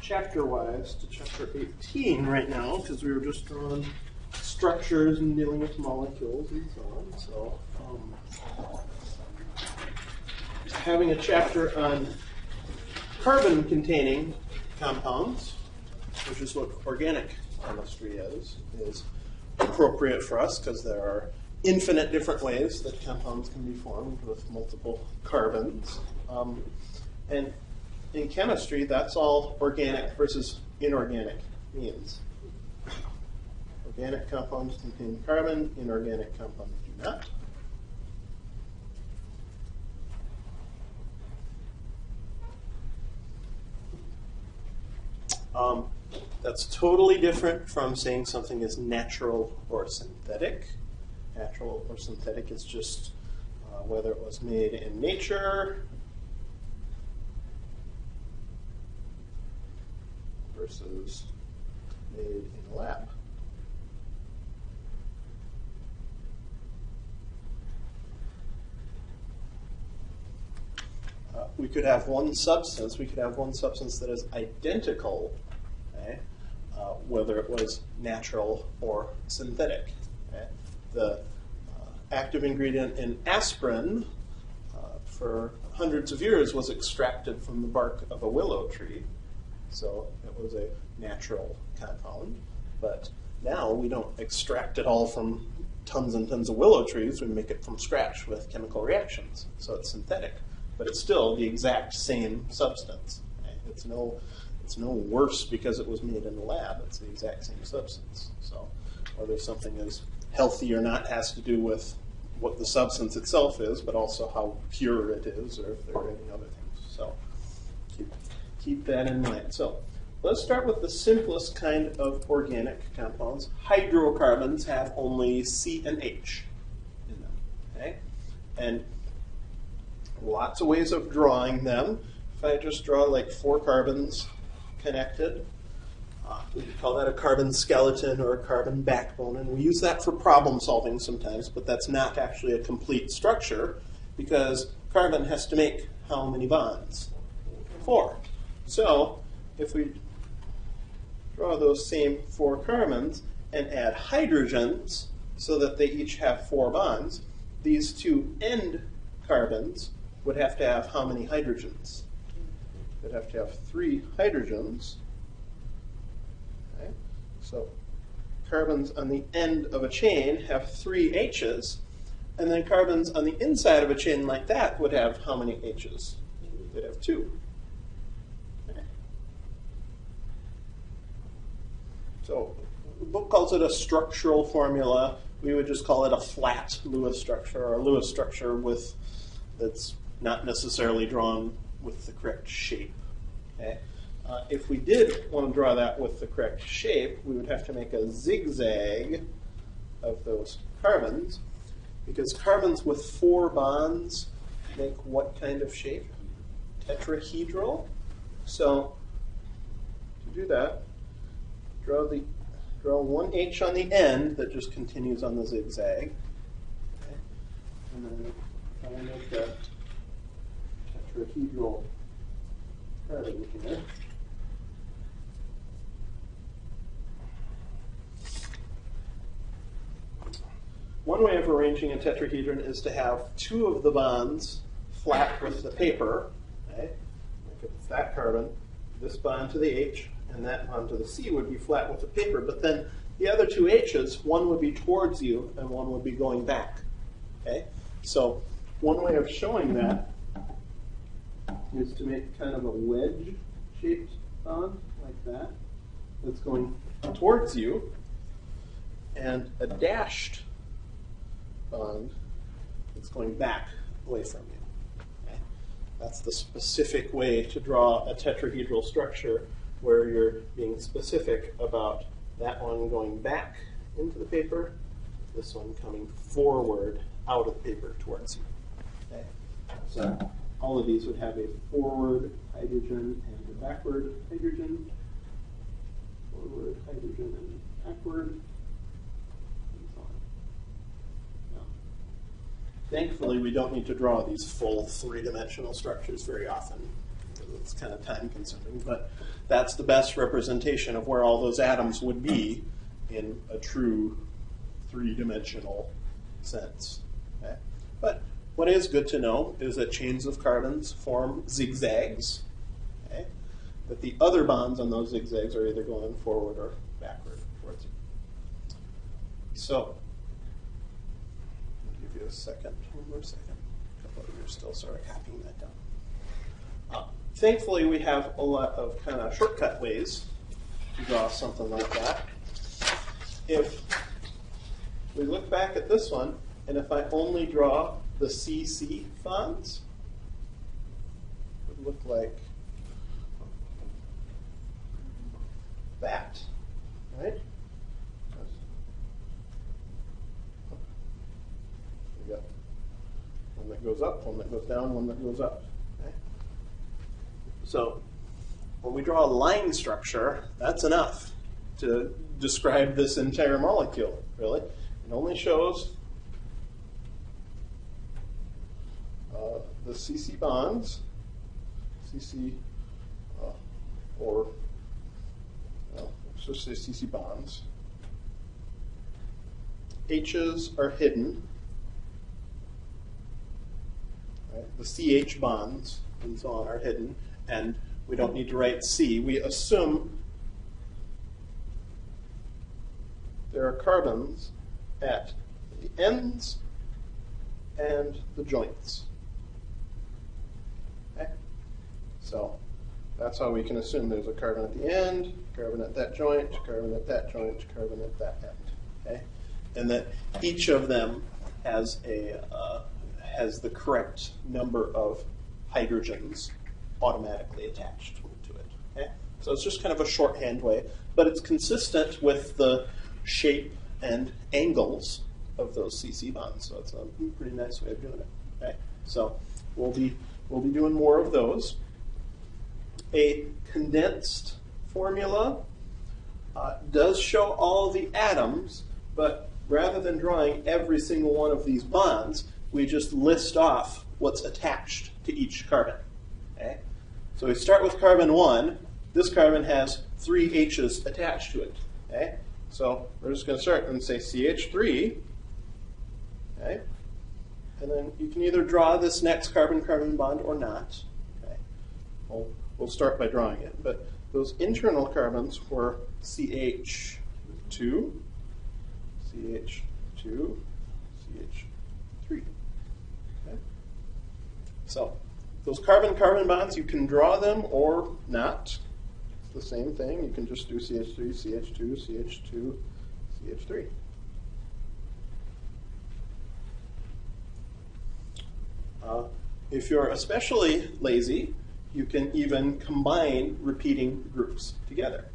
chapter-wise to chapter 18 right now, because we were just drawing structures and dealing with molecules and so on. So, having a chapter on carbon-containing compounds, which is what organic chemistry is appropriate for us because there are infinite different ways that compounds can be formed with multiple carbons. And in chemistry, that's all organic versus inorganic means. Organic compounds contain carbon, inorganic compounds do not. That's totally different from saying something is natural or synthetic. Natural or synthetic is just whether it was made in nature versus made in a lab. We could have one substance that is identical, okay, whether it was natural or synthetic. Okay? The active ingredient in aspirin for hundreds of years was extracted from the bark of a willow tree. So it was a natural compound. But now we don't extract it all from tons and tons of willow trees. We make it from scratch with chemical reactions. So it's synthetic. But it's still the exact same substance. Okay? It's no worse because it was made in the lab. It's the exact same substance. So whether something is healthy or not has to do with what the substance itself is, but also how pure it is, or if there are any other things. So keep that in mind. So let's start with the simplest kind of organic compounds. Hydrocarbons have only C and H in them. Okay? And lots of ways of drawing them. If I just draw like 4 carbons connected, we call that a carbon skeleton or a carbon backbone, and we use that for problem solving sometimes, but that's not actually a complete structure because carbon has to make how many bonds? 4. So if we draw those same 4 carbons and add hydrogens so that they each have 4 bonds, these 2 end carbons would have to have how many hydrogens? They'd have to have 3 hydrogens. Okay? So carbons on the end of a chain have 3 H's, and then carbons on the inside of a chain like that would have how many H's? They'd have 2. Okay. So the book calls it a structural formula. We would just call it a flat Lewis structure, or a Lewis structure that's not necessarily drawn with the correct shape. Okay? If we did want to draw that with the correct shape, we would have to make a zigzag of those carbons, because carbons with 4 bonds make what kind of shape? Tetrahedral. So to do that, draw 1 H on the end that just continues on the zigzag. Okay? And then try and make that tetrahedral carbon here. One way of arranging a tetrahedron is to have 2 of the bonds flat with the paper. Okay? Like if that carbon, this bond to the H, and that bond to the C would be flat with the paper, but then the other 2 H's, one would be towards you and one would be going back. Okay? So one way of showing that is to make kind of a wedge-shaped bond like that that's going towards you, and a dashed bond that's going back away from you. Okay? That's the specific way to draw a tetrahedral structure where you're being specific about that one going back into the paper, this one coming forward out of the paper towards you. Okay? So all of these would have a forward hydrogen and a backward hydrogen. Forward hydrogen and backward. And so on. Now, thankfully, we don't need to draw these full 3-dimensional structures very often. it's kind of time consuming, but that's the best representation of where all those atoms would be in a true three-dimensional sense. Okay? But what is good to know is that chains of carbons form zigzags, okay? That the other bonds on those zigzags are either going forward or backward towards you. So, I'll give you a second, one more second. A couple of you are still sort of copying that down. Thankfully, we have a lot of kind of shortcut ways to draw something like that. If we look back at this one, and if I only draw the CC bonds, it would look like that, right? We got one that goes up, one that goes down, one that goes up. Okay? So when we draw a line structure, that's enough to describe this entire molecule, really. It only shows the CC bonds, CC, or, well, let's just say CC bonds. H's are hidden. Right? The CH bonds and so on are hidden, and we don't need to write C. We assume there are carbons at the ends and the joints. Okay? So that's how we can assume there's a carbon at the end, carbon at that joint, carbon at that joint, carbon at that end. Okay? And that each of them has the correct number of hydrogens automatically attached to it. Okay? So it's just kind of a shorthand way, but it's consistent with the shape and angles of those CC bonds. So it's a pretty nice way of doing it. Okay? So we'll be doing more of those. A condensed formula does show all the atoms, but rather than drawing every single one of these bonds, we just list off what's attached to each carbon. Okay? So we start with carbon 1. This carbon has 3 H's attached to it. Okay? So we're just going to start and say CH3. Okay? And then you can either draw this next carbon-carbon bond or not. Okay? We'll start by drawing it. But those internal carbons were CH2, CH2, CH3. Okay? So those carbon-carbon bonds, you can draw them or not. It's the same thing. You can just do CH3, CH2, CH2, CH3. If you're especially lazy, you can even combine repeating groups together.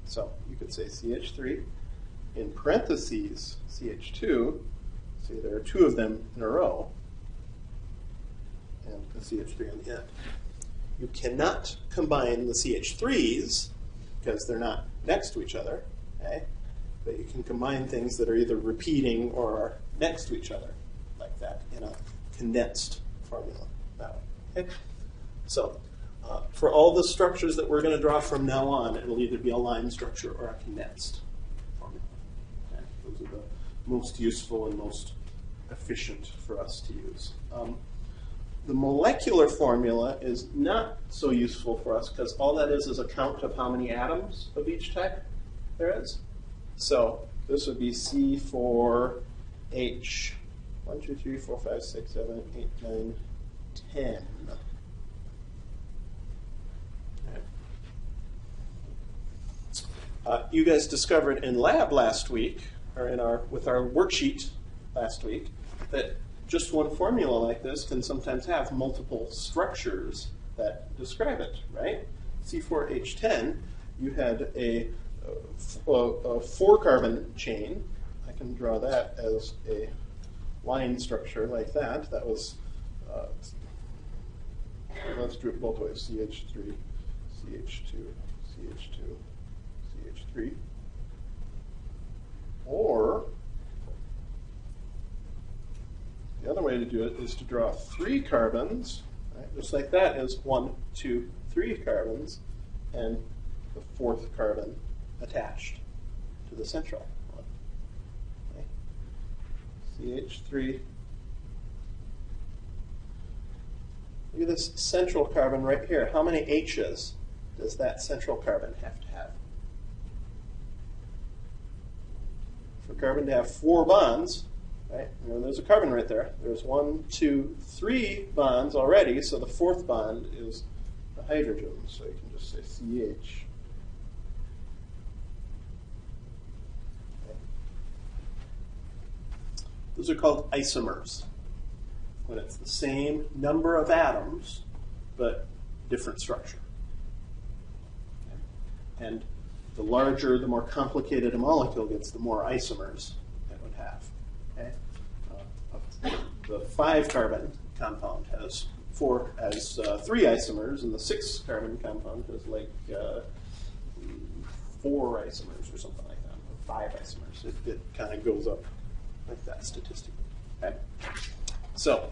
So you could say CH3 in parentheses CH2. See, there are 2 of them in a row, and the CH3 on the end. You cannot combine the CH3s because they're not next to each other, okay? But you can combine things that are either repeating or are next to each other, like that, in a condensed formula. That way. Okay? So for all the structures that we're going to draw from now on, it'll either be a line structure or a condensed formula. Okay? Those are the most useful and most efficient for us to use. The molecular formula is not so useful for us because all that is a count of how many atoms of each type there is. So this would be C4H. 1, 2, 3, 4, 5, 6, 7, 8, 9, 10. Okay. You guys discovered in lab last week, or with our worksheet last week, that just one formula like this can sometimes have multiple structures that describe it, right? C4H10, you had a 4-carbon chain. I can draw that as a line structure like that. That was, let's do it both ways, CH3, CH2, CH2, CH3. Or the other way to do it is to draw 3 carbons, right? Just like that is 1, 2, 3 carbons and the 4th carbon attached to the central one. Okay. CH3. Look at this central carbon right here. How many H's does that central carbon have to have? For carbon to have 4 bonds, right? Remember, there's a carbon right there. There's 1, 2, 3 bonds already, so the 4th bond is the hydrogen. So you can just say CH. Okay. Those are called isomers, when it's the same number of atoms, but different structure. Okay. And the larger, the more complicated a molecule gets, the more isomers it would have. Okay? The 5-carbon compound has 3 isomers, and the 6-carbon compound has like 4 isomers or something like that, or 5 isomers. It kind of goes up like that statistically. Okay? So